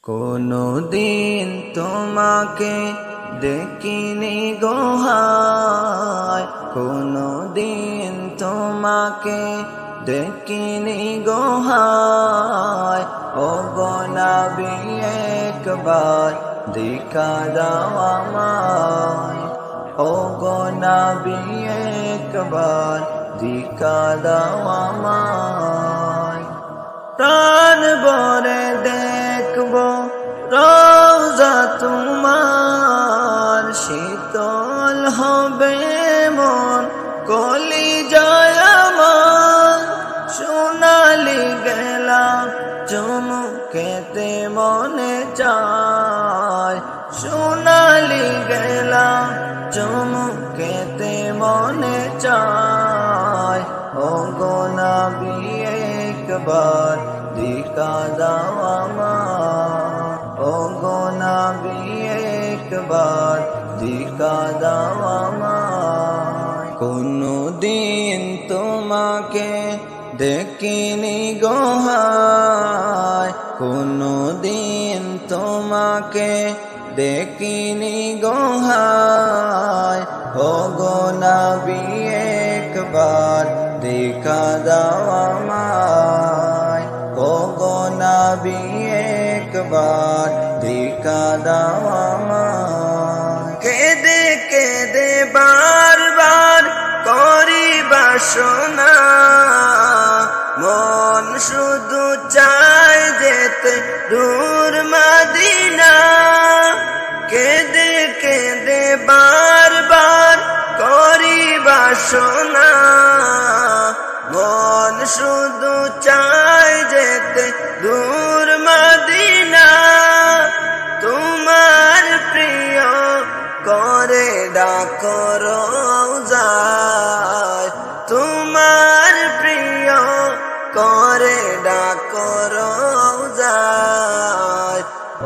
কোনো দিন তোমাকে দেখিনি গো হায়, কোনো দিন তোমাকে দেখিনি গো হায়। ও গো নবী একবার দেখা দাও আমায়, ও গো নবী একবার দেখা দাও আমায়। প্রাণ ভরে দেখবো রওজা তোমার, শীতল হবে মন কলিজায় আমার। সোনালি গেলাম চুমুকেতে মনে চায়, সোনালি গেলাম চুমুকেতে মনে চায়। ও গো নবী একবার দেখা দাও আমায়, ও গো নবী একবার দেখা দাও আমায়। কোনো দিন তোমাকে দেখিনি গো হায়, কোনো দিন তোমাকে দেখিনি গো হায়। ও গো নবী একবার দেখা দাও আমায়, ও গো নবী একবার দেখা দাও আমায়। কেঁদে কেঁদে বারবার করি বাসনা, মন শুধু চায় যেতে দূর মদিনা। কেঁদে কেঁদে বারবার করি বাসনা, মন শুধু চায় যেতে দূর মদিনা। তোমার প্রিয় করে ডাকো রওজায়, তোমার প্রিয় করে ডাকো রওজায়।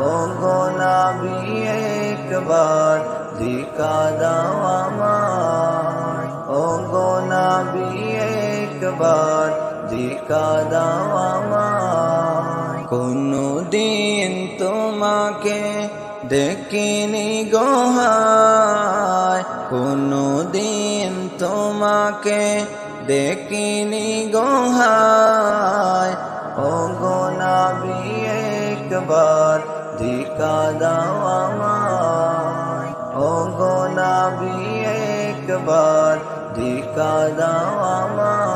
ও গো নবী একবার দেখা দাও আমায়, ও গো নবী একবার দেখা দাও আমায়। কোনো দিন তোমাকে দেখিনি গো হায়, কোনো দিন তোমাকে দেখিনি গো হায়। ও গো নবী একবার দেখা দাও আমায়, ও গো নবী একবার দেখা দাও আমায়।